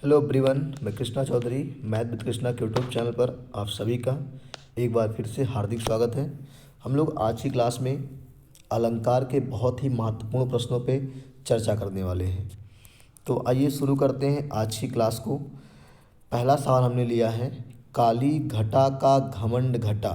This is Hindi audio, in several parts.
हेलो एवरीवन, मैं कृष्णा चौधरी मैथ विद कृष्णा के यूट्यूब चैनल पर आप सभी का एक बार फिर से हार्दिक स्वागत है। हम लोग आज की क्लास में अलंकार के बहुत ही महत्वपूर्ण प्रश्नों पे चर्चा करने वाले हैं। तो आइए शुरू करते हैं आज की क्लास को। पहला सवाल हमने लिया है, काली घटा का घमंड घटा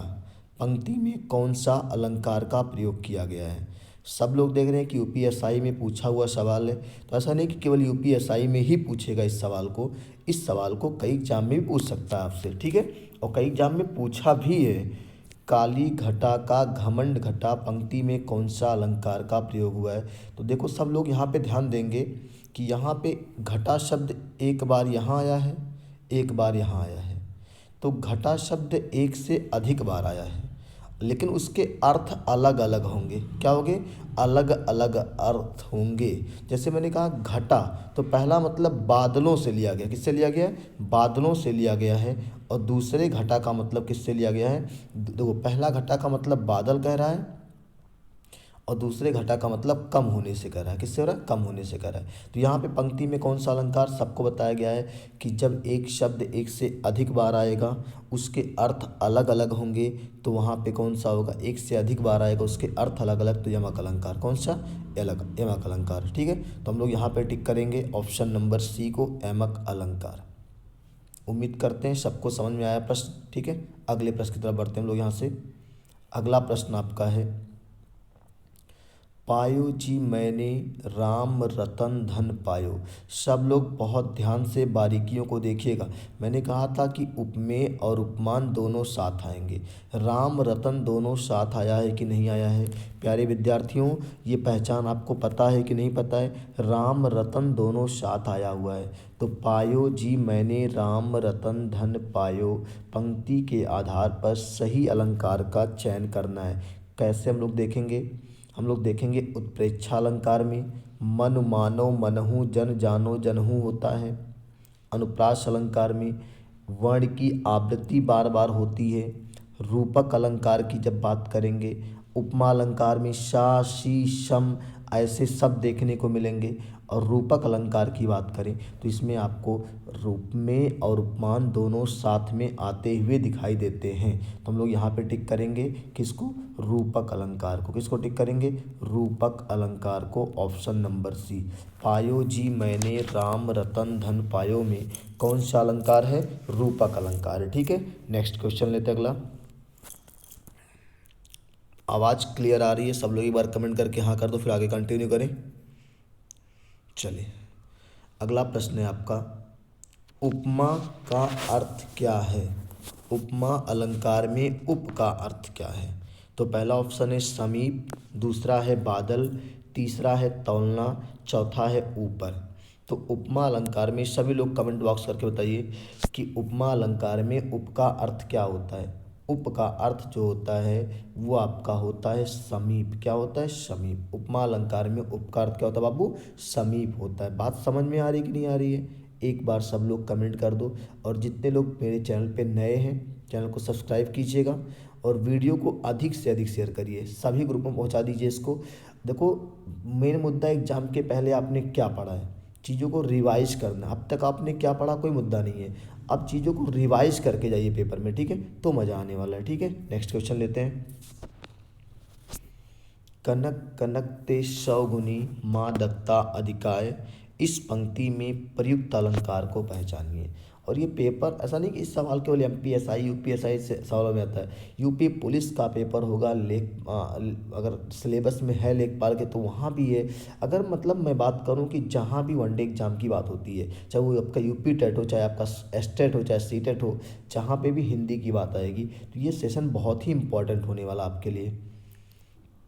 पंक्ति में कौन सा अलंकार का प्रयोग किया गया है। सब लोग देख रहे हैं कि यूपीएसआई में पूछा हुआ सवाल है, तो ऐसा नहीं कि केवल यूपीएसआई में ही पूछेगा इस सवाल को। इस सवाल को कई एग्जाम में भी पूछ सकता है आपसे, ठीक है, और कई एग्जाम में पूछा भी है। काली घटा का घमंड घटा पंक्ति में कौन सा अलंकार का प्रयोग हुआ है। तो देखो सब लोग यहाँ पे ध्यान देंगे कि यहाँ पे घटा शब्द एक बार यहाँ आया है, एक बार यहाँ आया है। तो घटा शब्द एक से अधिक बार आया है, लेकिन उसके अर्थ अलग अलग होंगे। क्या होंगे? अलग अलग अर्थ होंगे। जैसे मैंने कहा घटा, तो पहला मतलब बादलों से लिया गया। किससे लिया गया है? बादलों से लिया गया है। और दूसरे घटा का मतलब किससे लिया गया है? देखो, पहला घटा का मतलब बादल कह रहा है, और दूसरे घटा का मतलब कम होने से कह रहा है। किससे हो रहा है? कम होने से कह रहा है। तो यहाँ पे पंक्ति में कौन सा अलंकार सबको बताया गया है कि जब एक शब्द एक से अधिक बार आएगा, उसके अर्थ अलग अलग होंगे। तो वहाँ पे कौन सा होगा? एक से अधिक बार आएगा, उसके अर्थ अलग अलग, तो यमक अलंकार। कौन सा? यमक अलंकार। ठीक है, तो हम लोग यहाँ पे टिक करेंगे ऑप्शन नंबर सी को, यमक अलंकार। उम्मीद करते हैं सबको समझ में आया प्रश्न। ठीक है, अगले प्रश्न की तरफ बढ़ते हैं हम लोग यहाँ से। अगला प्रश्न आपका है, पायो जी मैंने राम रतन धन पायो। सब लोग बहुत ध्यान से बारीकियों को देखिएगा। मैंने कहा था कि उपमेय और उपमान दोनों साथ आएंगे। राम रतन दोनों साथ आया है कि नहीं आया है? प्यारे विद्यार्थियों, ये पहचान आपको पता है कि नहीं पता है? राम रतन दोनों साथ आया हुआ है। तो पायो जी मैंने राम रतन धन पायो पंक्ति के आधार पर सही अलंकार का चयन करना है। कैसे हम लोग देखेंगे? हम लोग देखेंगे उत्प्रेक्षा अलंकार में मन मानो मनहु जन जानो जनहु होता है। अनुप्रास अलंकार में वर्ण की आवृत्ति बार बार होती है। रूपक अलंकार की जब बात करेंगे, उपमा अलंकार में सा शी शम ऐसे शब्द देखने को मिलेंगे। और रूपक अलंकार की बात करें तो इसमें आपको रूप में और उपमान दोनों साथ में आते हुए दिखाई देते हैं। तो हम लोग यहाँ पे टिक करेंगे किसको? रूपक अलंकार को। किसको टिक करेंगे? रूपक अलंकार को, ऑप्शन नंबर सी। पायो जी मैंने राम रतन धन पायो में कौन सा अलंकार है? रूपक अलंकार है। ठीक है, नेक्स्ट क्वेश्चन लेते हैं अगला। आवाज़ क्लियर आ रही है? सब लोग एक बार कमेंट करके हाँ कर दो, फिर आगे कंटिन्यू करें। चलिए, अगला प्रश्न है आपका, उपमा का अर्थ क्या है? उपमा अलंकार में उप का अर्थ क्या है? तो पहला ऑप्शन है समीप, दूसरा है बादल, तीसरा है तौलना, चौथा है ऊपर। तो उपमा अलंकार में सभी लोग कमेंट बॉक्स करके बताइए कि उपमा अलंकार में उप का अर्थ क्या होता है। उप का अर्थ जो होता है वो आपका होता है समीप। क्या होता है? समीप। उपमा अलंकार में उप का अर्थ क्या होता है बाबू? समीप होता है। बात समझ में आ रही कि नहीं आ रही है? एक बार सब लोग कमेंट कर दो। और जितने लोग मेरे चैनल पे नए हैं, चैनल को सब्सक्राइब कीजिएगा और वीडियो को अधिक से अधिक शेयर करिए, सभी ग्रुपों में पहुंचा दीजिए इसको। देखो, मेन मुद्दा एग्जाम के पहले आपने क्या पढ़ा है, चीज़ों को रिवाइज करना। अब तक आपने क्या पढ़ा कोई मुद्दा नहीं है, अब चीज़ों को रिवाइज करके जाइए पेपर में, ठीक है, तो मज़ा आने वाला है। ठीक है, नेक्स्ट क्वेश्चन लेते हैं। कनक कनक ते सौगुनी माँ दत्ता अधिकाय, इस पंक्ति में प्रयुक्त अलंकार को पहचानिए। और ये पेपर ऐसा नहीं कि इस सवाल केवल एमपीएसआई यूपीएसआई से सवालों में आता है, यूपी पुलिस का पेपर होगा अगर सिलेबस में है लेखपाल के तो वहाँ भी है। अगर मतलब मैं बात करूँ कि जहाँ भी वनडे एग्जाम की बात होती है, चाहे वो आपका यूपी टेट हो, चाहे आपका एस्टेट हो, चाहे सी टेट हो, जहाँ पे भी हिंदी की बात आएगी, तो ये सेशन बहुत ही इंपॉर्टेंट होने वाला आपके लिए।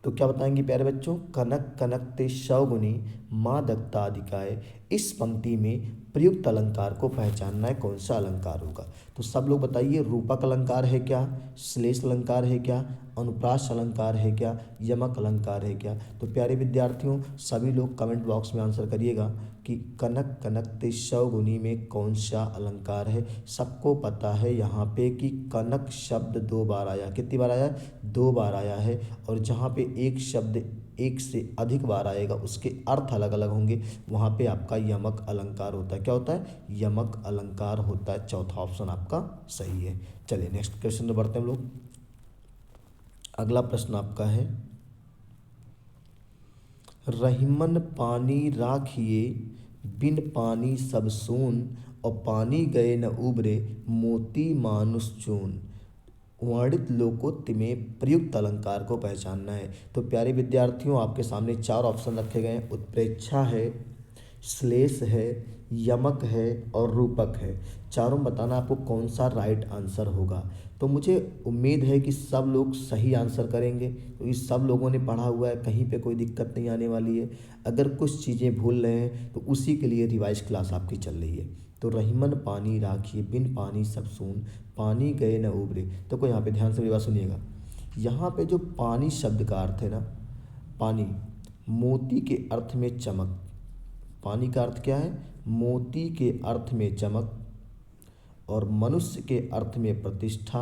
तो क्या बताएंगे प्यारे बच्चों? कनक कनक ते सौगुनी माँ दत्ताधिकाय, इस पंक्ति में प्रयुक्त अलंकार को पहचानना है, कौन सा अलंकार होगा। तो सब लोग बताइए, रूपक अलंकार है क्या, श्लेष अलंकार है क्या, अनुप्रास अलंकार है क्या, यमक अलंकार है क्या? तो प्यारे विद्यार्थियों, सभी लोग कमेंट बॉक्स में आंसर करिएगा कि कनक कनक ते सौगुनी में कौन सा अलंकार है। सबको पता है यहाँ पे कि कनक शब्द दो बार आया। कितनी बार आया? दो बार आया है। और जहाँ पे एक शब्द एक से अधिक बार आएगा, उसके अर्थ अलग अलग होंगे, वहाँ पे आपका यमक अलंकार होता है। क्या होता है? यमक अलंकार होता है। चौथा ऑप्शन आपका सही है। चलिए नेक्स्ट क्वेश्चन में बढ़ते हैं हम लोग। अगला प्रश्न आपका है, रहीमन पानी राखिए बिन पानी सब सून, और पानी गए न उबरे मोती मानुष चून। वर्णित लोकोक्ति में प्रयुक्त अलंकार को पहचानना है। तो प्यारे विद्यार्थियों, आपके सामने चार ऑप्शन रखे गए हैं। उत्प्रेक्षा है, श्लेष है, यमक है और रूपक है। चारों बताना आपको कौन सा राइट आंसर होगा। तो मुझे उम्मीद है कि सब लोग सही आंसर करेंगे, क्योंकि सब लोगों ने पढ़ा हुआ है, कहीं पे कोई दिक्कत नहीं आने वाली है। अगर कुछ चीज़ें भूल रहे हैं तो उसी के लिए रिवाइज क्लास आपकी चल रही है। तो रहीमन पानी राखिए बिन पानी सब सून, पानी गए न उबरे। तो कोई यहाँ पे ध्यान से मेरी बात सुनिएगा। यहाँ पे जो पानी शब्द का अर्थ है ना, पानी, मोती के अर्थ में चमक। पानी का अर्थ क्या है? मोती के अर्थ में चमक, और मनुष्य के अर्थ में प्रतिष्ठा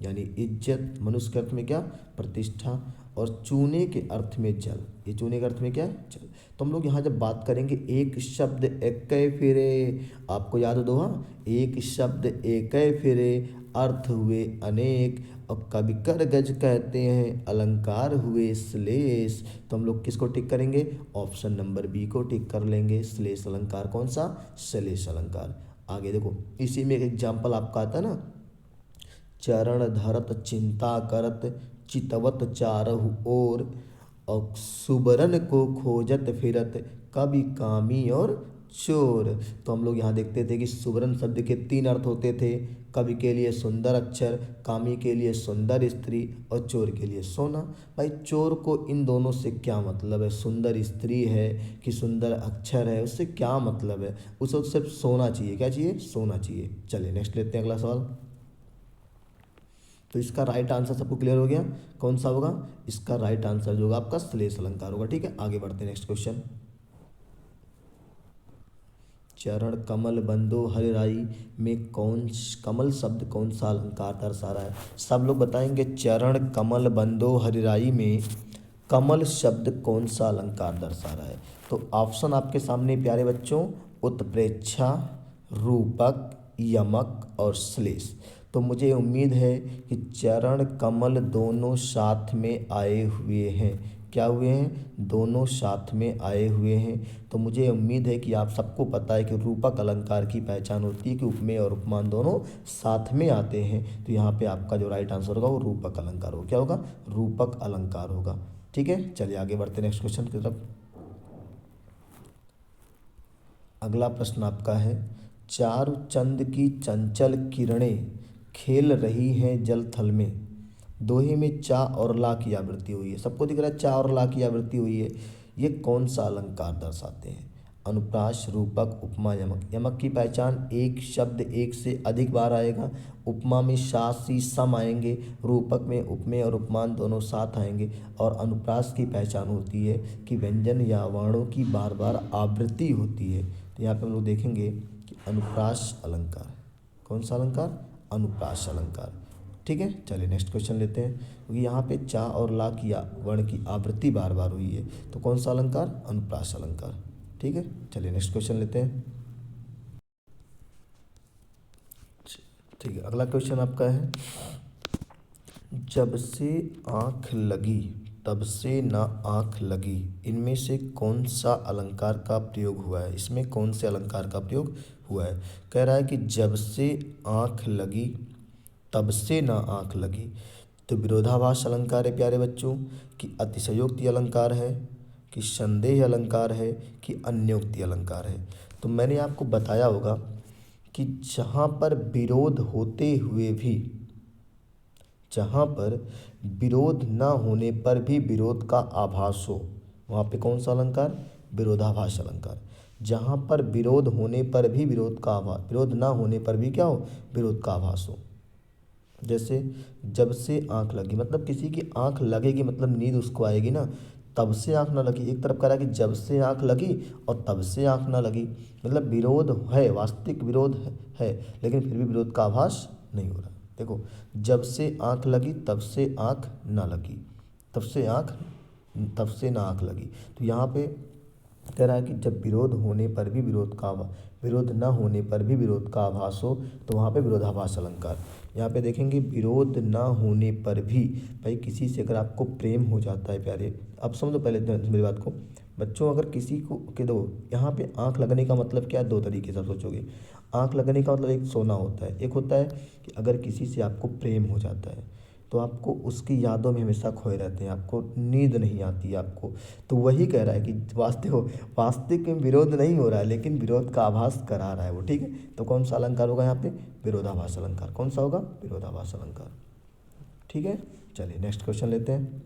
यानी इज्जत। मनुष्य के अर्थ में क्या? प्रतिष्ठा। और चूने के अर्थ में जल। ये चूने के अर्थ में क्या है? जल। तो हम लोग यहाँ जब बात करेंगे, एक शब्द एक फिरे, आपको याद हो? हाँ, एक शब्द एक फिरे, अर्थ हुए अनेक, और कवि कर गज कहते हैं, अलंकार हुए श्लेष। तो हम लोग किसको टिक करेंगे? ऑप्शन नंबर बी को टिक कर लेंगे। श्लेष अलंकार कौन सा? श्लेष अलंकार। आगे देखो, इसी में एक एग्जाम्पल आपका आता है ना, चरण धरत चिंता करत, चितवत चारहु ओर, और सुबरन को खोजत फिरत, कवि कामी और चोर। तो हम लोग यहाँ देखते थे कि सुबरन शब्द के तीन अर्थ होते थे। कवि के लिए सुंदर अक्षर, कामी के लिए सुंदर स्त्री, और चोर के लिए सोना। भाई चोर को इन दोनों से क्या मतलब है? सुंदर स्त्री है कि सुंदर अक्षर है, उससे क्या मतलब है? उसे सिर्फ सोना चाहिए। क्या चाहिए? सोना चाहिए। चलिए नेक्स्ट लेते हैं अगला सवाल। तो इसका राइट आंसर सबको क्लियर हो गया? कौन सा होगा? इसका राइट आंसर जो होगा आपका श्लेष अलंकार होगा। ठीक है, आगे बढ़ते हैं नेक्स्ट क्वेश्चन। चरण कमल बंदो हरिराई में कमल शब्द कौन सा अलंकार दर्शा रहा है? सब लोग बताएंगे चरण कमल बंदो हरिराई में कमल शब्द कौन सा अलंकार दर्शा रहा है। तो ऑप्शन आपके सामने प्यारे बच्चों, उत्प्रेक्षा, रूपक, यमक और श्लेष। तो मुझे उम्मीद है कि चरण कमल दोनों साथ में आए हुए हैं। क्या हुए हैं? दोनों साथ में आए हुए हैं। तो मुझे उम्मीद है कि आप सबको पता है कि रूपक अलंकार की पहचान होती है कि उपमेय और उपमान दोनों साथ में आते हैं। तो यहाँ पे आपका जो राइट आंसर होगा वो रूपक अलंकार होगा। क्या होगा? रूपक अलंकार होगा। ठीक है, चलिए आगे बढ़ते हैं नेक्स्ट क्वेश्चन की तरफ। अगला प्रश्न आपका है, चारु चंद की चंचल किरणें खेल रही हैं जल थल में, दोहे में चा और ला की आवृत्ति हुई है। सबको दिख रहा है चा और ला की आवृत्ति हुई है। ये कौन सा अलंकार दर्शाते हैं? अनुप्रास, रूपक, उपमा, यमक। यमक की पहचान, एक शब्द एक से अधिक बार आएगा। उपमा में सा सी सम आएंगे। रूपक में उपमेय और उपमान दोनों साथ आएंगे। और अनुप्रास की पहचान होती है कि व्यंजन या वर्णों की बार बार आवृत्ति होती है। तो यहाँ पे हम लोग देखेंगे कि अनुप्रास अलंकार, कौन सा अलंकार? अनुप्रास अलंकार। ठीक है, चलिए नेक्स्ट क्वेश्चन लेते हैं। क्योंकि यहाँ पे चा और ला की वर्ण की आवृत्ति बार बार हुई है, तो कौन सा अलंकार? अनुप्रास अलंकार। ठीक है, चलिए नेक्स्ट क्वेश्चन लेते हैं। ठीक है, अगला क्वेश्चन आपका है, जब से आँख लगी तब से ना आँख लगी, इनमें से कौन सा अलंकार का प्रयोग हुआ है? इसमें कौन से अलंकार का प्रयोग हुआ है? कह रहा है कि जब से आँख लगी तब से ना आँख लगी। तो विरोधाभास अलंकार है प्यारे बच्चों, कि अतिशयोक्ति अलंकार है, कि संदेह अलंकार है, कि अन्योक्ति अलंकार है। तो मैंने आपको बताया होगा कि जहाँ पर विरोध होते हुए भी, जहाँ पर विरोध न होने पर भी विरोध का आभास हो, वहाँ पे कौन सा अलंकार? विरोधाभास अलंकार। जहाँ पर विरोध होने पर भी विरोध का आभास, विरोध ना होने पर भी क्या हो? विरोध का आभास हो। जैसे जब से आँख लगी, मतलब किसी की आँख लगेगी, मतलब नींद उसको आएगी ना, तब से आँख ना लगी। एक तरफ कह रहा है कि जब से आँख लगी और तब से आँख ना लगी, मतलब विरोध है, वास्तविक विरोध है, लेकिन फिर भी विरोध का आभास नहीं हो रहा। देखो, जब से आँख लगी तब से आँख ना लगी, तब से आँख तब से ना आँख लगी। तो यहाँ पे कह रहा है कि जब विरोध होने पर भी विरोध न होने पर भी विरोध का आभास हो तो वहाँ पे विरोधाभास अलंकार। यहाँ पे देखेंगे विरोध न होने पर भी, भाई किसी से अगर आपको प्रेम हो जाता है प्यारे, अब समझो पहले मेरी बात को बच्चों, अगर किसी को के दो यहाँ पे आँख लगने का मतलब क्या है, दो तरीके से आप सोचोगे। आँख लगने का मतलब एक सोना होता है, एक होता है कि अगर किसी से आपको प्रेम हो जाता है तो आपको उसकी यादों में हमेशा खोए रहते हैं, आपको नींद नहीं आती है आपको। तो वही कह रहा है कि वास्तविक में विरोध नहीं हो रहा है लेकिन विरोध का आभास करा रहा है वो, ठीक है। तो कौन सा अलंकार होगा यहाँ पे, विरोधाभास अलंकार। कौन सा होगा, विरोधाभास अलंकार, ठीक है। चलिए नेक्स्ट क्वेश्चन लेते हैं।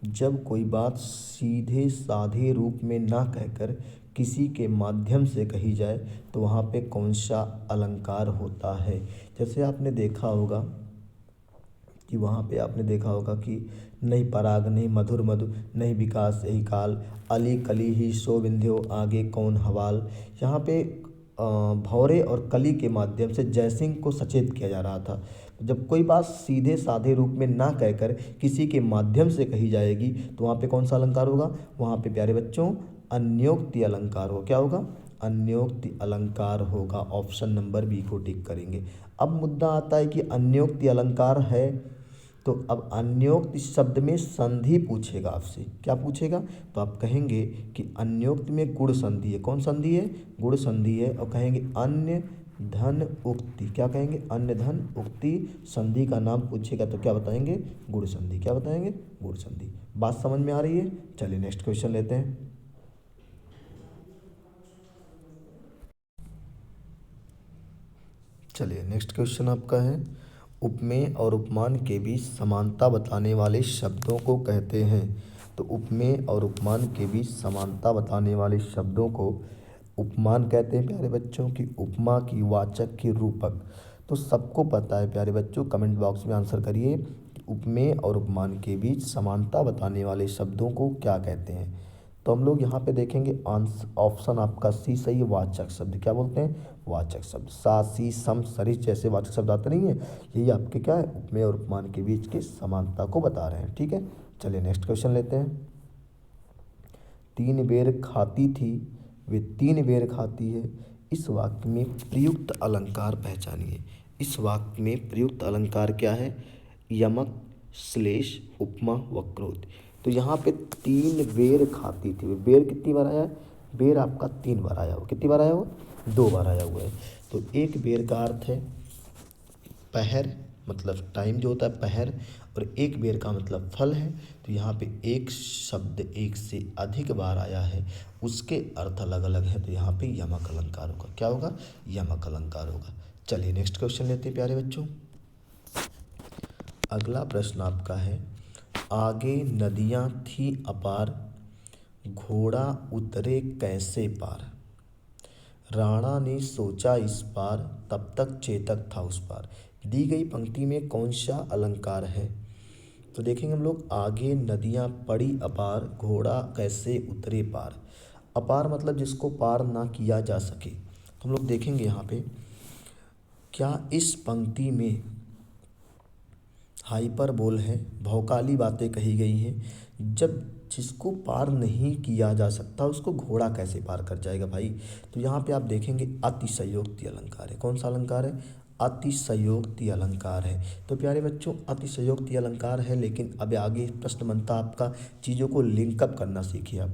जब कोई बात सीधे साधे रूप में ना कहकर किसी के माध्यम से कही जाए तो वहाँ पे कौन सा अलंकार होता है। जैसे आपने देखा होगा कि वहाँ पे आपने देखा होगा कि नहीं पराग नहीं मधुर मधु नहीं विकास यही काल, अली कली ही सो विंध्यो आगे कौन हवाल। यहाँ पे भौरे और कली के माध्यम से जयसिंह को सचेत किया जा रहा था। जब कोई बात सीधे साधे रूप में ना कहकर किसी के माध्यम से कही जाएगी तो वहाँ पे कौन सा अलंकार होगा, वहाँ पे प्यारे बच्चों अन्योक्ति अलंकार हो। क्या होगा, अन्योक्ति अलंकार होगा। ऑप्शन नंबर बी को टिक करेंगे। अब मुद्दा आता है कि अन्योक्ति अलंकार है तो अब अन्योक्ति शब्द में संधि पूछेगा आपसे, क्या पूछेगा, तो आप कहेंगे कि अन्योक्ति में गुण संधि है। कौन संधि है, गुण संधि है। और कहेंगे अन्य धन उक्ति, क्या कहेंगे, अन्य धन उक्ति संधि का नाम पूछेगा तो क्या बताएंगे, गुण संधि। क्या बताएंगे, गुण संधि। बात समझ में आ रही है। चलिए नेक्स्ट क्वेश्चन लेते हैं। चलिए नेक्स्ट क्वेश्चन आपका है, उपमेय और उपमान के बीच समानता बताने वाले शब्दों को कहते हैं। तो उपमेय और उपमान के बीच समानता बताने वाले शब्दों को उपमान कहते हैं प्यारे बच्चों। की उपमा की वाचक की रूपक। तो सबको पता है प्यारे बच्चों, कमेंट बॉक्स में आंसर करिए उपमेय और उपमान के बीच समानता बताने वाले शब्दों को क्या कहते हैं। तो हम लोग यहाँ पे देखेंगे ऑप्शन आपका सी सही है, वाचक शब्द। क्या बोलते हैं, वाचक शब्द। सा सी सम सरिस जैसे वाचक शब्द आते नहीं है, यही आपके क्या है, उपमेय और उपमान के बीच की समानता को बता रहे हैं, ठीक है। चलिए नेक्स्ट क्वेश्चन लेते हैं। तीन बेर खाती थी वे तीन बेर खाती है, इस वाक्य में प्रयुक्त अलंकार पहचानिए। इस वाक्य में प्रयुक्त अलंकार क्या है, यमक श्लेष उपमा वक्रोध। तो यहाँ पे तीन बेर खाती थी, बेर कितनी बार आया है, बेर आपका 3 बार आया हो। कितनी बार आया हो, 2 बार आया हुआ है। तो एक बेर का अर्थ है पहर, मतलब टाइम जो होता है पहर, और एक बेर का मतलब फल है। तो यहाँ पे एक शब्द एक से अधिक बार आया है, उसके अर्थ अलग अलग है, तो यहाँ पे यमक अलंकार होगा। क्या होगा, यमक अलंकार होगा। चलिए नेक्स्ट क्वेश्चन लेते हैं प्यारे बच्चों। अगला प्रश्न आपका है, आगे नदियाँ थी अपार घोड़ा उतरे कैसे पार। राणा ने सोचा इस पार तब तक चेतक था उस पार। दी गई पंक्ति में कौन सा अलंकार है। तो देखेंगे हम लोग, आगे नदियाँ पड़ी अपार घोड़ा कैसे उतरे पार। अपार मतलब जिसको पार ना किया जा सके। तो हम लोग देखेंगे यहाँ पे क्या इस पंक्ति में हाइपरबोल है, भौकाली बातें कही गई हैं। जब जिसको पार नहीं किया जा सकता उसको घोड़ा कैसे पार कर जाएगा भाई। तो यहाँ पे आप देखेंगे अतिशयोक्ति अलंकार है। कौन सा अलंकार है, अतिशयोक्ति अलंकार है। तो प्यारे बच्चों अतिशयोक्ति अलंकार है, लेकिन अब आगे प्रश्न बनता आपका, चीज़ों को लिंकअप करना सीखिए आप।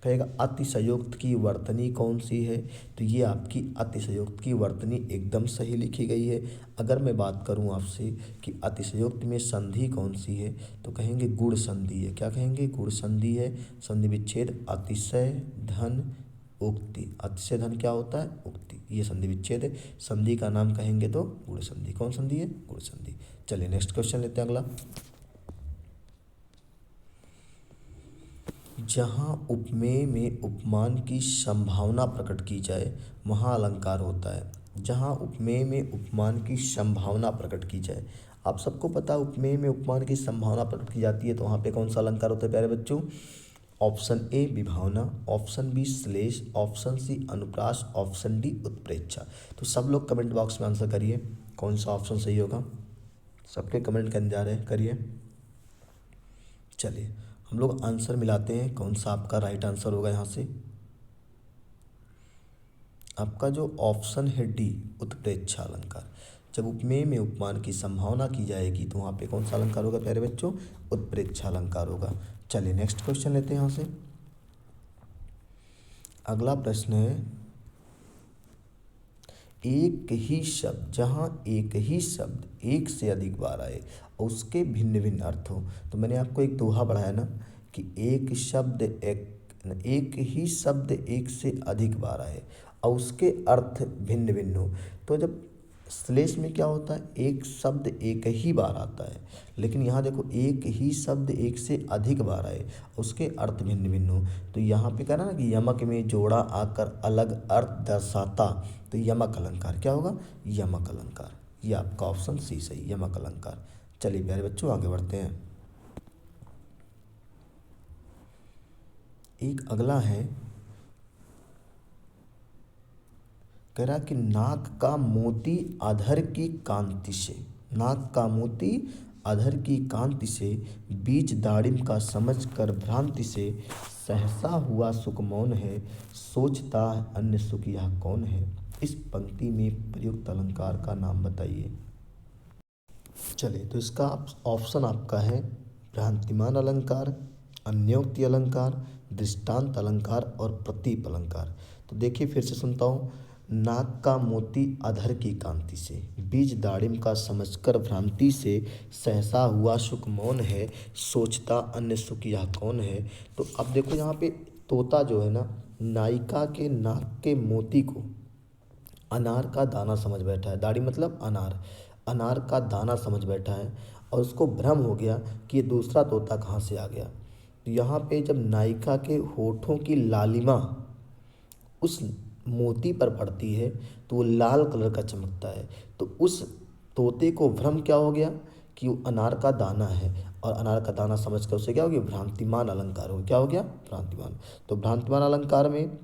कहेगा अतिशयोक्त की वर्तनी कौन सी है, तो ये आपकी अतिशयोक्त की वर्तनी एकदम सही लिखी गई है। अगर मैं बात करूं आपसे कि अतिशयोक्त में संधि कौन सी है, तो कहेंगे गुण संधि है। क्या कहेंगे, गुण संधि है। संधि विच्छेद अतिशय धन उक्ति। अतिशय धन क्या होता है, उक्ति, ये संधि विच्छेद है। संधि का नाम कहेंगे तो गुण संधि। कौन संधि है, गुण संधि। चलिए नेक्स्ट क्वेश्चन लेते हैं अगला। जहाँ उपमेय में उपमान की संभावना प्रकट की जाए वहाँ अलंकार होता है। जहाँ उपमेय में उपमान की संभावना प्रकट की जाए, आप सबको पता है उपमेय में उपमान की संभावना प्रकट की जाती है, तो वहाँ पे कौन सा अलंकार होता है प्यारे बच्चों, ऑप्शन ए विभावना, ऑप्शन बी श्लेष, ऑप्शन सी अनुप्रास, ऑप्शन डी उत्प्रेक्षा। तो सब लोग कमेंट बॉक्स में आंसर करिए कौन सा ऑप्शन सही होगा। सबके कमेंट करने जा रहे हैं, करिए। चलिए हम लोग आंसर मिलाते हैं कौन सा आपका राइट आंसर होगा। यहाँ से आपका जो ऑप्शन है डी उत्प्रेक्षा अलंकार, जब उपमेय में उपमान की संभावना की जाएगी तो वहाँ पे कौन सा अलंकार होगा प्यारे बच्चों, उत्प्रेक्षा अलंकार होगा। चलिए नेक्स्ट क्वेश्चन लेते हैं यहाँ से। अगला प्रश्न है, एक ही शब्द, जहाँ एक ही शब्द एक से अधिक बार आए और उसके भिन्न भिन्न अर्थ हो। तो मैंने आपको एक दोहा पढ़ाया ना कि एक ही शब्द एक से अधिक बार आए और उसके अर्थ भिन्न भिन्न हो। तो जब श्लेष में क्या होता है, एक शब्द एक ही बार आता है, लेकिन यहाँ देखो एक ही शब्द एक से अधिक बार आए उसके अर्थ भिन्न भिन्न हो। तो यहाँ पे कह रहा ना कि यमक में जोड़ा आकर अलग अर्थ दर्शाता, तो यमक अलंकार क्या होगा, यमक अलंकार। ये आपका ऑप्शन सी सही, यमक अलंकार। चलिए प्यारे बच्चों आगे बढ़ते हैं। एक अगला है, कह रहा कि नाक का मोती अधर की कांति से, नाक का मोती अधर की कांति से, बीज दाड़िम का समझ कर भ्रांति से, सहसा हुआ सुख मौन है, सोचता अन्य सुख यह कौन है। इस पंक्ति में प्रयुक्त अलंकार का नाम बताइए। चलिए तो इसका ऑप्शन आपका है भ्रांतिमान अलंकार, अन्योक्ति अलंकार, दृष्टांत अलंकार और प्रतीप अलंकार। तो देखिए फिर से सुनता हूँ। नाक का मोती अधर की कांति से, बीज दाड़िम का समझकर भ्रांति से, सहसा हुआ सुख मौन है, सोचता अन्य सुख यह कौन है। तो अब देखो यहाँ पे तोता जो है ना, नायिका के नाक के मोती को अनार का दाना समझ बैठा है। दाढ़ी मतलब अनार, अनार का दाना समझ बैठा है और उसको भ्रम हो गया कि ये दूसरा तोता कहाँ से आ गया। तो यहाँ पे जब नायिका के होठों की लालिमा उस मोती पर पड़ती है तो वो लाल कलर का चमकता है। तो उस तोते को भ्रम क्या हो गया कि वो अनार का दाना है, और अनार का दाना समझकर उसे क्या हो गया, भ्रांतिमान अलंकार हो, क्या हो गया, भ्रांतिमान। तो भ्रांतिमान अलंकार में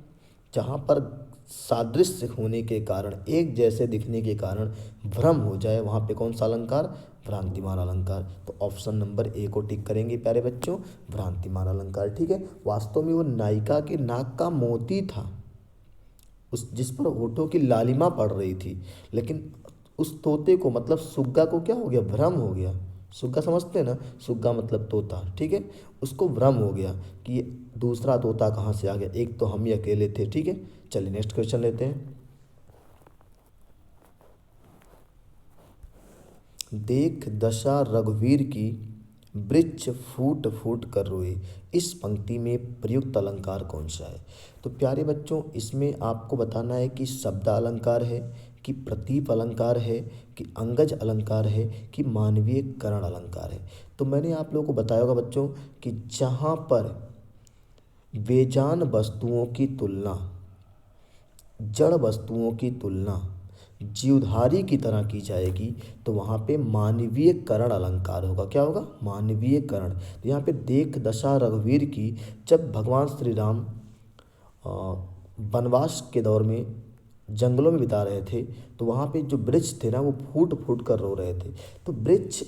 जहाँ पर सादृश्य होने के कारण, एक जैसे दिखने के कारण भ्रम हो जाए, वहाँ पे कौन सा अलंकार, भ्रांतिमान अलंकार। तो ऑप्शन नंबर ए को टिक करेंगे प्यारे बच्चों, भ्रांतिमान अलंकार। ठीक है, वास्तव में वो नायिका के नाक का मोती था, उस जिस पर होठों की लालिमा पड़ रही थी, लेकिन उस तोते को मतलब सुग्गा को क्या हो गया, भ्रम हो गया। सुग्गा समझते हैं ना, सुग्गा मतलब तोता। ठीक है, उसको भ्रम हो गया कि ये दूसरा तोता कहाँ से आ गया, एक तो हम ही अकेले थे। ठीक है, चलिए नेक्स्ट क्वेश्चन लेते हैं। देख दशा रघुवीर की, वृक्ष फूट फूट कर रोए। इस पंक्ति में प्रयुक्त अलंकार कौन सा है। तो प्यारे बच्चों इसमें आपको बताना है कि शब्द अलंकार है, कि प्रतीप अलंकार है, कि अंगज अलंकार है, कि मानवीय करण अलंकार है। तो मैंने आप लोगों को बताया होगा बच्चों कि जहाँ पर बेजान वस्तुओं की तुलना, जड़ वस्तुओं की तुलना जीवधारी की तरह की जाएगी तो वहाँ पे मानवीय करण अलंकार होगा। क्या होगा, मानवीय करण। तो यहाँ पे देख दशा रघुवीर की, जब भगवान श्री राम वनवास के दौर में जंगलों में बिता रहे थे तो वहाँ पे जो वृक्ष थे ना वो फूट फूट कर रो रहे थे। तो वृक्ष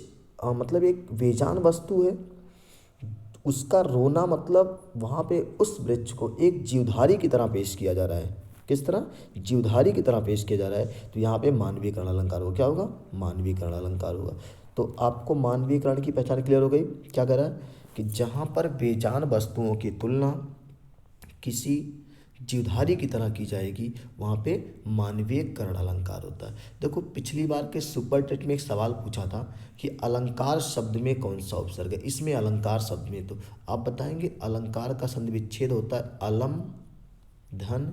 मतलब एक बेजान वस्तु है, उसका रोना मतलब वहाँ पे उस वृक्ष को एक जीवधारी की तरह पेश किया जा रहा है। किस तरह, जीवधारी की तरह पेश किया जा रहा है। तो यहाँ पे मानवीयकरण अलंकार होगा। क्या होगा, मानवीयकरण अलंकार होगा। तो आपको मानवीयकरण की पहचान क्लियर हो गई। क्या कह रहा है कि जहाँ पर बेजान वस्तुओं की तुलना किसी जीवधारी की तरह की जाएगी वहाँ पे मानवीयकरण अलंकार होता है। देखो पिछली बार के सुपर टेट में एक सवाल पूछा था कि अलंकार शब्द में कौन सा उपसर्ग है। इसमें अलंकार शब्द में तो आप बताएंगे अलंकार का संधि विच्छेद होता है अलम धन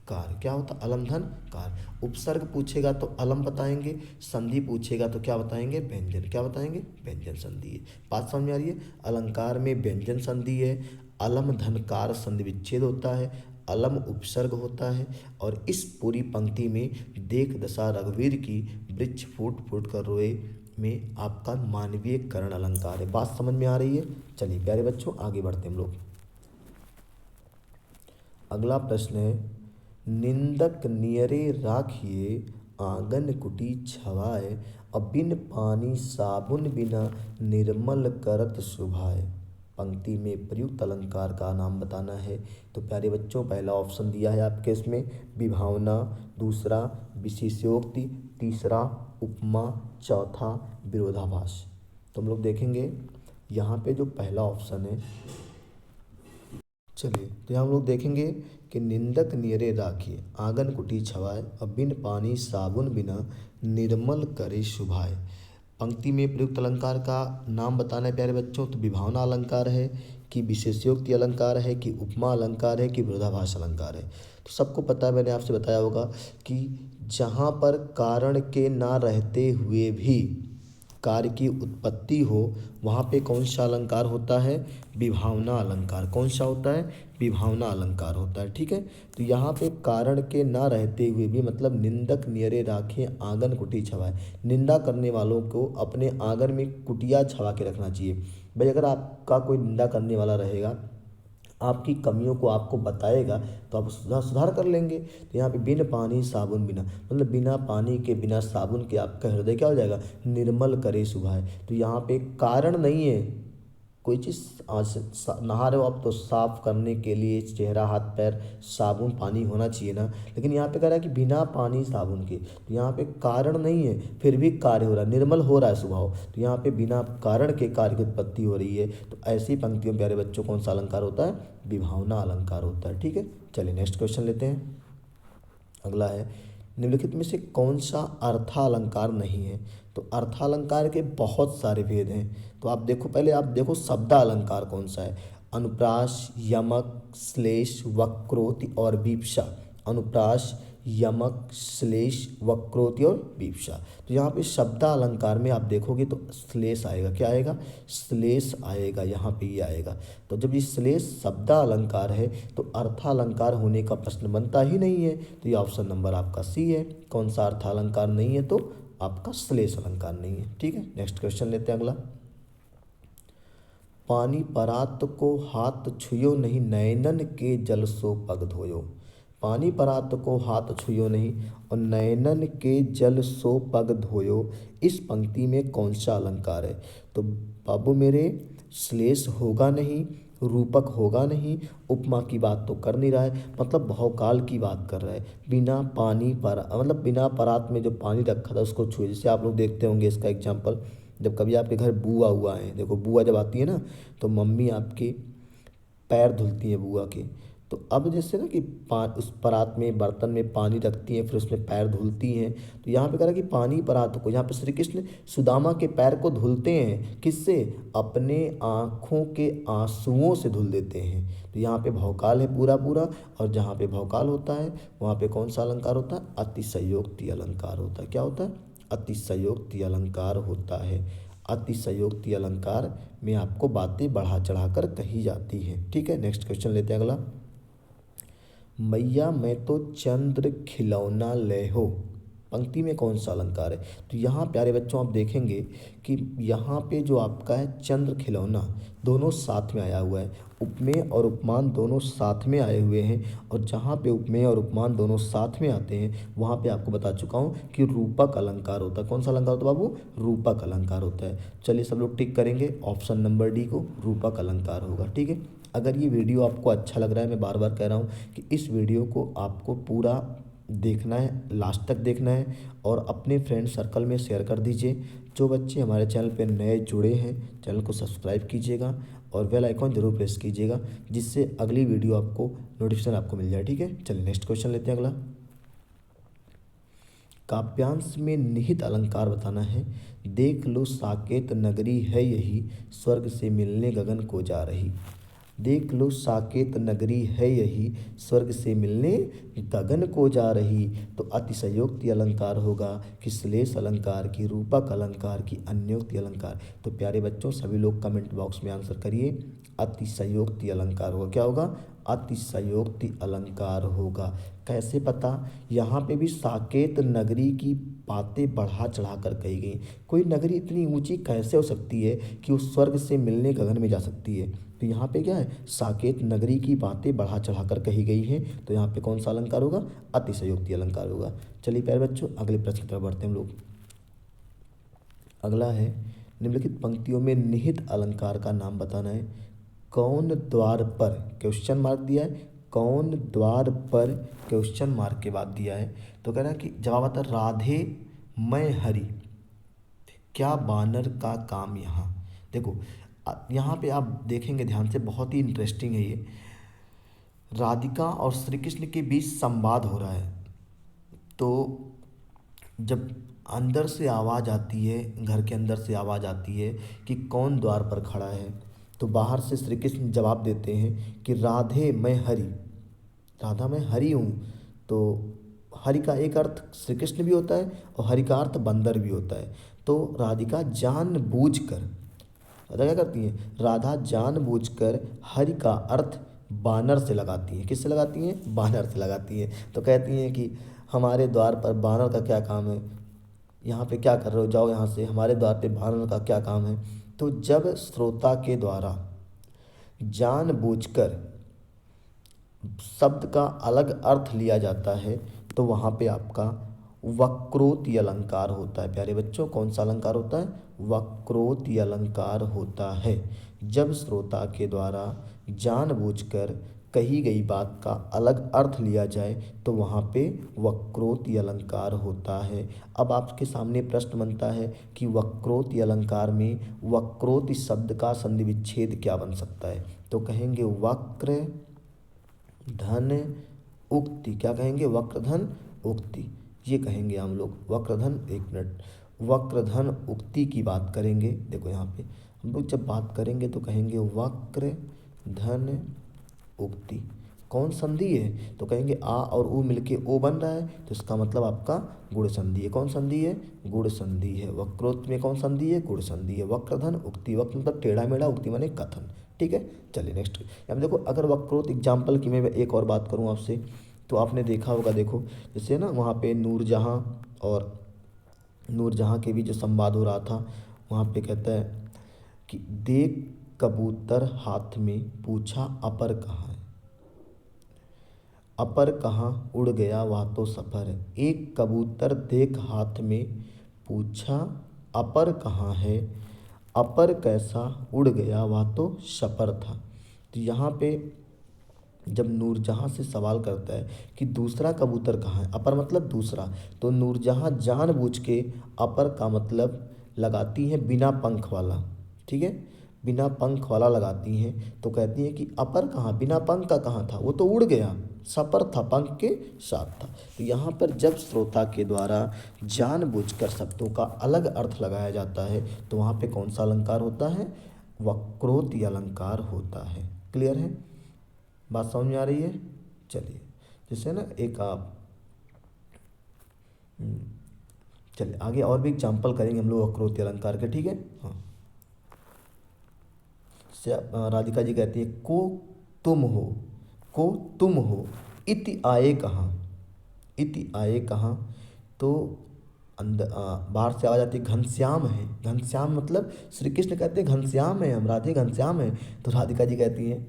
कार। क्या होता है, अलम धन कार। उपसर्ग पूछेगा तो अलम बताएंगे, संधि पूछेगा तो क्या बताएंगे, व्यंजन। क्या बताएंगे, व्यंजन संधि है। बात समझ में आ रही है। अलंकार में व्यंजन संधि है, अलम धन कार संधि विच्छेद होता है, अलम उपसर्ग होता है। और इस पूरी पंक्ति में देख दशा रघुवीर की, वृक्ष फूट फूट कर रोए में आपका मानवीय करण अलंकार है। बात समझ में आ रही है। चलिए प्यारे बच्चों आगे बढ़ते हैं हम लोग। अगला प्रश्न है, निंदक नियरे राखिए आंगन कुटी छवाए, और बिन पानी साबुन बिना निर्मल करत शुभाए। पंक्ति में प्रयुक्त अलंकार का नाम बताना है। तो प्यारे बच्चों, पहला ऑप्शन दिया है आपके इसमें विभावना, दूसरा विशेषोक्ति, तीसरा उपमा, चौथा विरोधाभास। तो हम लोग देखेंगे यहाँ पे जो पहला ऑप्शन है, चलिए तो यहाँ हम लोग देखेंगे कि निंदक नियरे राखिए आंगन कुटी छवाए, और बिन पानी साबुन बिना निर्मल करे शुभाए। पंक्ति में प्रयुक्त अलंकार का नाम बताना है प्यारे बच्चों। तो विभावना अलंकार है कि विशेषोक्ति अलंकार है कि उपमा अलंकार है कि विरोधाभास अलंकार है। तो सबको पता है, मैंने आपसे बताया होगा कि जहाँ पर कारण के ना रहते हुए भी कार्य की उत्पत्ति हो, वहाँ पे कौन सा अलंकार होता है? विभावना अलंकार। कौन सा होता है? विभावना अलंकार होता है। ठीक है, तो यहाँ पे कारण के ना रहते हुए भी, मतलब निंदक नियरे राखे आंगन कुटी छवाए, निंदा करने वालों को अपने आंगन में कुटिया छवा के रखना चाहिए। भाई अगर आपका कोई निंदा करने वाला रहेगा, आपकी कमियों को आपको बताएगा, तो आप सुधार कर लेंगे। तो यहाँ पे बिन पानी साबुन बिना, मतलब बिना पानी के बिना साबुन के आपका हृदय क्या हो जाएगा? निर्मल करे शुभाए। तो यहाँ पे कारण नहीं है, कोई चीज़ आज नहा रहे हो आप, तो साफ करने के लिए चेहरा हाथ पैर साबुन पानी होना चाहिए ना, लेकिन यहाँ पे कह रहा है कि बिना पानी साबुन के। तो यहाँ पे कारण नहीं है, फिर भी कार्य हो रहा है, निर्मल हो रहा है स्वभाव। तो यहाँ पे बिना कारण के कार्य की उत्पत्ति हो रही है। तो ऐसी पंक्तियों में प्यारे बच्चों कौन सा अलंकार होता है? विभावना अलंकार होता है। ठीक है, चलिए नेक्स्ट क्वेश्चन लेते हैं। अगला है, निम्नलिखित में से कौन सा अर्थालंकार नहीं है? तो अर्थालंकार के बहुत सारे भेद हैं। तो आप देखो, पहले आप देखो शब्दालंकार कौन सा है। अनुप्रास, यमक, श्लेष, वक्रोति और विवक्षा। अनुप्रास, यमक, श्लेष, वक्रोति और विवक्षा। तो यहाँ पे शब्दालंकार में आप देखोगे तो श्लेष आएगा। क्या आएगा? श्लेष आएगा, यहाँ पे ये आएगा। तो जब ये श्लेष शब्दालंकार है तो अर्थालंकार होने का प्रश्न बनता ही नहीं है। तो ये ऑप्शन नंबर आपका सी है। कौन सा अर्थालंकार नहीं है? तो आपका श्लेष अलंकार नहीं है। ठीक है, नेक्स्ट क्वेश्चन लेते हैं अगला। पानी परात को हाथ छुयो नहीं, नयनन के जल सो पग धोयो। पानी परात को हाथ छुयो नहीं और नयनन के जल सो पग धोयो, इस पंक्ति में कौन सा अलंकार है? तो बाबू मेरे, श्लेष होगा नहीं, रूपक होगा नहीं, उपमा की बात तो कर नहीं रहा है, मतलब बहुकाल की बात कर रहा है। बिना पानी पर, मतलब बिना परात में जो पानी रखा था उसको छुए। जैसे आप लोग देखते होंगे इसका एग्जाम्पल, जब कभी आपके घर बुआ हुआ है, देखो बुआ जब आती है ना, तो मम्मी आपकी पैर धुलती है बुआ के। तो अब जैसे ना कि उस परात में, बर्तन में पानी रखती हैं, फिर उसमें पैर धुलती हैं। तो यहाँ पे कह रहा है कि पानी परात को, यहाँ पे श्री कृष्ण सुदामा के पैर को धुलते हैं। किससे? अपने आँखों के आंसुओं से धुल देते हैं। तो यहाँ पे भौकाल है पूरा पूरा, और जहाँ पे भौकाल होता है वहाँ पे कौन सा अलंकार होता है? अतिशयोक्ति अलंकार होता है। क्या होता है? अतिशयोक्ति अलंकार होता है। अतिशयोक्ति अलंकार में आपको बातें बढ़ा चढ़ाकर कही जाती हैं। ठीक है, नेक्स्ट क्वेश्चन लेते हैं अगला। मैया मैं तो चंद्र खिलौना ले हो, पंक्ति में कौन सा अलंकार है? तो यहाँ प्यारे बच्चों आप देखेंगे कि यहाँ पे जो आपका है चंद्र खिलौना, दोनों साथ में आया हुआ है। उपमेय और उपमान दोनों साथ में आए हुए हैं, और जहाँ पे उपमेय और उपमान दोनों साथ में आते हैं वहाँ पे आपको बता चुका हूँ कि रूपक अलंकार होता है। कौन सा अलंकार होता है बाबू? रूपक अलंकार होता है। चलिए सब लोग टिक करेंगे ऑप्शन नंबर डी को, रूपक अलंकार होगा। ठीक है, अगर ये वीडियो आपको अच्छा लग रहा है, मैं बार बार कह रहा हूँ कि इस वीडियो को आपको पूरा देखना है, लास्ट तक देखना है, और अपने फ्रेंड सर्कल में शेयर कर दीजिए। जो बच्चे हमारे चैनल पर नए जुड़े हैं, चैनल को सब्सक्राइब कीजिएगा और बेल आइकॉन जरूर प्रेस कीजिएगा, जिससे अगली वीडियो आपको नोटिफिकेशन आपको मिल जाए। ठीक है, चलिए नेक्स्ट क्वेश्चन लेते हैं अगला। काव्यांश में निहित अलंकार बताना है। देख लो साकेत नगरी है यही, स्वर्ग से मिलने गगन को जा रही। देख लो साकेत नगरी है यही, स्वर्ग से मिलने गगन को जा रही। तो अतिशयोक्ति अलंकार होगा कि श्लेष अलंकार की, रूपक अलंकार की, अन्योक्ति अलंकार? तो प्यारे बच्चों सभी लोग कमेंट बॉक्स में आंसर करिए। अतिशयोक्ति अलंकार होगा। क्या होगा? अतिशयोक्ति अलंकार होगा। कैसे पता? यहाँ पे भी साकेत नगरी की बातें बढ़ा चढ़ा कर कही गई। कोई नगरी इतनी ऊंची कैसे हो सकती है कि उस स्वर्ग से मिलने गगन में जा सकती है? तो यहाँ पे क्या है, साकेत नगरी की बातें बढ़ा चढ़ा कर कही गई हैं। तो यहाँ पे कौन सा अलंकार होगा? अतिशयोक्ति अलंकार होगा। चलिए प्यारे बच्चों, अगले प्रश्न की तरफ बढ़ते हैं हम लोग। अगला है, निम्नलिखित पंक्तियों में निहित अलंकार का नाम बताना है। कौन द्वार पर, क्वेश्चन मार्क दिया है, कौन द्वार पर क्वेश्चन मार्क के बाद दिया है। तो कह रहा है कि जवाब आता है राधे मैं हरि, क्या बानर का काम यहाँ। देखो यहाँ पे आप देखेंगे ध्यान से, बहुत ही इंटरेस्टिंग है ये। राधिका और श्री कृष्ण के बीच संवाद हो रहा है। तो जब अंदर से आवाज़ आती है, घर के अंदर से आवाज़ आती है कि कौन द्वार पर खड़ा है, तो बाहर से श्री कृष्ण जवाब देते हैं कि राधे मैं हरि, राधा मैं हरि हूँ। तो हरि का एक अर्थ श्री कृष्ण भी होता है और हरि का अर्थ बंदर भी होता है। तो राधिका जानबूझकर, राधा क्या करती है, राधा जानबूझकर हरि का अर्थ बानर से लगाती हैं। किससे लगाती हैं? बानर से लगाती हैं। तो कहती हैं कि हमारे द्वार पर बानर का क्या काम है, यहाँ पे क्या कर रहे हो, जाओ यहाँ से, हमारे द्वार पे बानर का क्या काम है। तो जब श्रोता के द्वारा जानबूझकर शब्द का अलग अर्थ लिया जाता है तो वहाँ पे आपका वक्रोक्ति अलंकार होता है। प्यारे बच्चों, कौन सा अलंकार होता है? वक्रोक्ति अलंकार होता है। जब श्रोता के द्वारा जानबूझकर कही गई बात का अलग अर्थ लिया जाए तो वहाँ पे वक्रोक्ति अलंकार होता है। अब आपके सामने प्रश्न बनता है कि वक्रोक्ति अलंकार में वक्रोक्ति शब्द का संधि विच्छेद क्या बन सकता है। तो कहेंगे वक्र धन उक्ति। क्या कहेंगे? वक्रधन उक्ति, ये कहेंगे हम लोग। वक्रधन, एक मिनट, वक्रधन उक्ति की बात करेंगे। देखो यहाँ पे हम लोग जब बात करेंगे तो कहेंगे वक्र धन उक्ति। कौन संधि है? तो कहेंगे आ और उ मिलके ओ बन रहा है, तो इसका मतलब आपका गुण संधि है। कौन संधि है? गुण संधि है। वक्रोक्ति में कौन संधि है? गुण संधि है। वक्रधन उक्ति, वक्र मतलब टेढ़ा मेढ़ा, उक्ति माने कथन। ठीक है, चलिए नेक्स्ट। अब देखो, अगर वक्रोक्ति एग्जाम्पल की मैं एक और बात करूँ आपसे, तो आपने देखा होगा, देखो जैसे ना वहाँ पे नूरजहाँ और नूरजहाँ के बीच जो संवाद हो रहा था, वहाँ पे कहता है कि देख कबूतर हाथ में, पूछा अपर कहाँ है। अपर कहाँ उड़ गया वह तो सफर है। एक कबूतर देख हाथ में, पूछा अपर कहाँ है। अपर कैसा उड़ गया वह तो सफर था। तो यहाँ पे जब नूरजहाँ से सवाल करता है कि दूसरा कबूतर कहाँ है, अपर मतलब दूसरा, तो नूरजहाँ जानबूझ के अपर का मतलब लगाती है बिना पंख वाला। ठीक है, बिना पंख वाला लगाती हैं। तो कहती हैं कि अपर कहाँ, बिना पंख का कहाँ था, वो तो उड़ गया, सपर था, पंख के साथ था। तो यहाँ पर जब श्रोता के द्वारा जानबूझकर शब्दों का अलग अर्थ लगाया जाता है तो वहाँ पे कौन सा अलंकार होता है? वक्रोक्ति अलंकार होता है। क्लियर है? बात समझ में आ रही है? चलिए, जैसे ना एक आप चलिए आगे और भी एग्जाम्पल करेंगे हम लोग वक्रोक्ति अलंकार के। ठीक है, हाँ। राधिका जी कहती है को तुम हो, को तुम हो, इति आए कहाँ, इति आए कहाँ। तो अंदर बाहर से आवाज आती है घनश्याम है। घनश्याम मतलब श्री कृष्ण कहते हैं घनश्याम है हम, राधे घनश्याम है। तो राधिका जी कहती हैं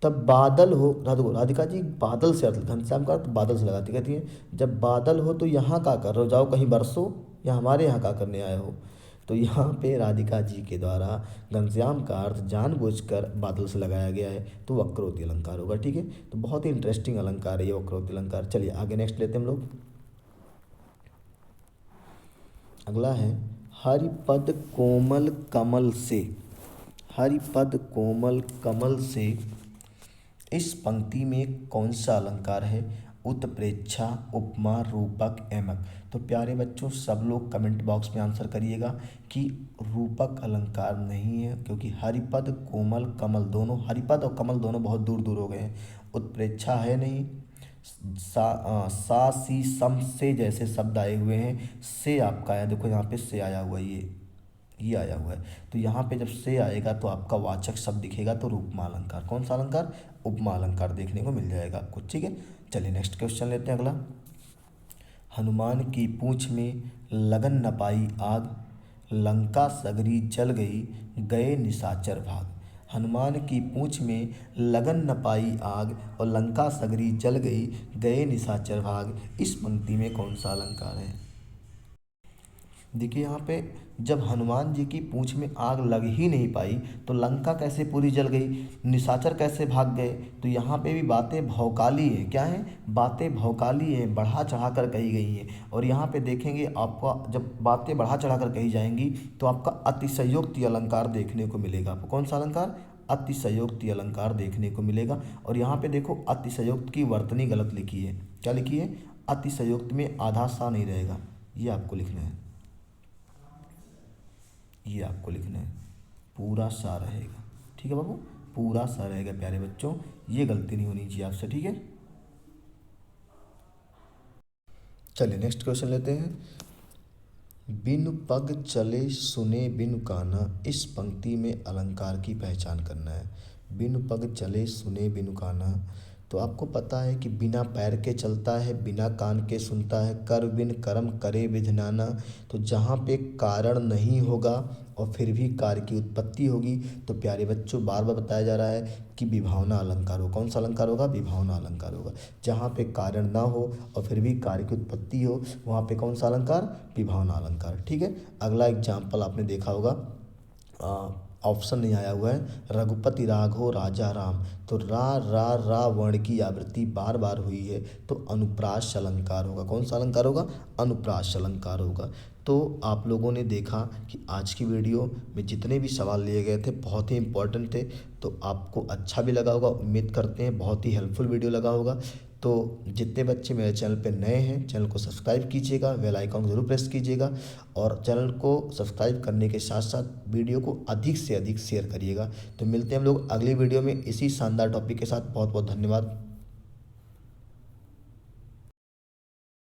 तब बादल हो, राधिका जी बादल से अर्थ, घनश्याम का अर्थ बादल से लगाती, कहती है जब बादल हो तो यहाँ क्या कर रहे हो, जाओ कहीं बरसो, या हमारे यहाँ क्या करने आए हो। तो यहाँ पे राधिका जी के द्वारा घनश्याम का अर्थ जानबूझकर बादल से लगाया गया है, तो वक्रोक्ति अलंकार होगा। ठीक है, तो बहुत ही इंटरेस्टिंग अलंकार है ये वक्रोक्ति अलंकार। चलिए आगे नेक्स्ट लेते हैं हम लोग। अगला है हरिपद कोमल कमल से, हरिपद कोमल कमल से इस पंक्ति में कौन सा अलंकार है? उत्प्रेक्षा, उपमा, रूपक, एमक। तो प्यारे बच्चों, सब लोग कमेंट बॉक्स में आंसर करिएगा कि रूपक अलंकार नहीं है, क्योंकि हरिपद कोमल कमल दोनों, हरिपद और कमल दोनों बहुत दूर दूर हो गए हैं। उत्प्रेक्षा है नहीं, सा सी सम से जैसे शब्द आए हुए हैं, से आपका है, देखो यहाँ पे से आया हुआ ये, ये आया हुआ है। तो यहाँ पे जब से आएगा तो आपका वाचक शब्द दिखेगा, तो उपमा अलंकार। कौन सा अलंकार? उपमा अलंकार देखने को मिल जाएगा आपको। ठीक है, चलिए नेक्स्ट क्वेश्चन लेते हैं अगला। हनुमान की पूंछ में लगन न पाई आग, लंका सगरी जल गई, गए निशाचर भाग। हनुमान की पूंछ में लगन न पाई आग और लंका सगरी जल गई, गए निशाचर भाग। इस पंक्ति में कौन सा अलंकार है? देखिए यहाँ पे जब हनुमान जी की पूंछ में आग लग ही नहीं पाई तो लंका कैसे पूरी जल गई, निशाचर कैसे भाग गए? तो यहाँ पे भी बातें भौकाली हैं। क्या है? बातें भौकाली हैं, बढ़ा चढ़ा कर कही गई हैं। और यहाँ पे देखेंगे आपका जब बातें बढ़ा चढ़ा कर कही जाएंगी तो आपका अतिशयोक्ति अलंकार देखने को मिलेगा। आपको कौन सा अलंकार? अतिशयोक्ति अलंकार देखने को मिलेगा। और यहाँ पे देखो अतिशयोक्ति की वर्तनी गलत लिखी है। क्या लिखी है? अतिशयोक्ति में आधा सा नहीं रहेगा, ये आपको लिखना है। ये आपको लिखना है, पूरा सा रहेगा। ठीक है बाबू, पूरा सा रहेगा प्यारे बच्चों, ये गलती नहीं होनी चाहिए आपसे। ठीक है, चलिए नेक्स्ट क्वेश्चन लेते हैं। बिनु पग चले सुने बिनु काना, इस पंक्ति में अलंकार की पहचान करना है। बिनु पग चले सुने बिनु काना, तो आपको पता है कि बिना पैर के चलता है, बिना कान के सुनता है, कर बिन कर्म करे विधि नाना। तो जहाँ पे कारण नहीं होगा और फिर भी कार्य की उत्पत्ति होगी तो प्यारे बच्चों बार बार बताया जा रहा है कि विभावना अलंकार हो। कौन सा अलंकार होगा? विभावना अलंकार होगा। जहाँ पे कारण ना हो और फिर भी कार्य की उत्पत्ति हो वहाँ पे कौन सा अलंकार? विभावना अलंकार। ठीक है, अगला एग्जाम्पल आपने देखा होगा, ऑप्शन नहीं आया हुआ है, रघुपति राघव राजा राम। तो रा वर्ण की आवृत्ति बार बार हुई है तो अनुप्रास अलंकार होगा। कौन सा अलंकार होगा? अनुप्रास अलंकार होगा। तो आप लोगों ने देखा कि आज की वीडियो में जितने भी सवाल लिए गए थे बहुत ही इंपॉर्टेंट थे, तो आपको अच्छा भी लगा होगा, उम्मीद करते हैं बहुत ही हेल्पफुल वीडियो लगा होगा। तो जितने बच्चे मेरे चैनल पे नए हैं चैनल को सब्सक्राइब कीजिएगा, बेल आइकन ज़रूर प्रेस कीजिएगा और चैनल को सब्सक्राइब करने के साथ साथ वीडियो को अधिक से अधिक शेयर करिएगा। तो मिलते हैं हम लोग अगली वीडियो में इसी शानदार टॉपिक के साथ। बहुत बहुत धन्यवाद।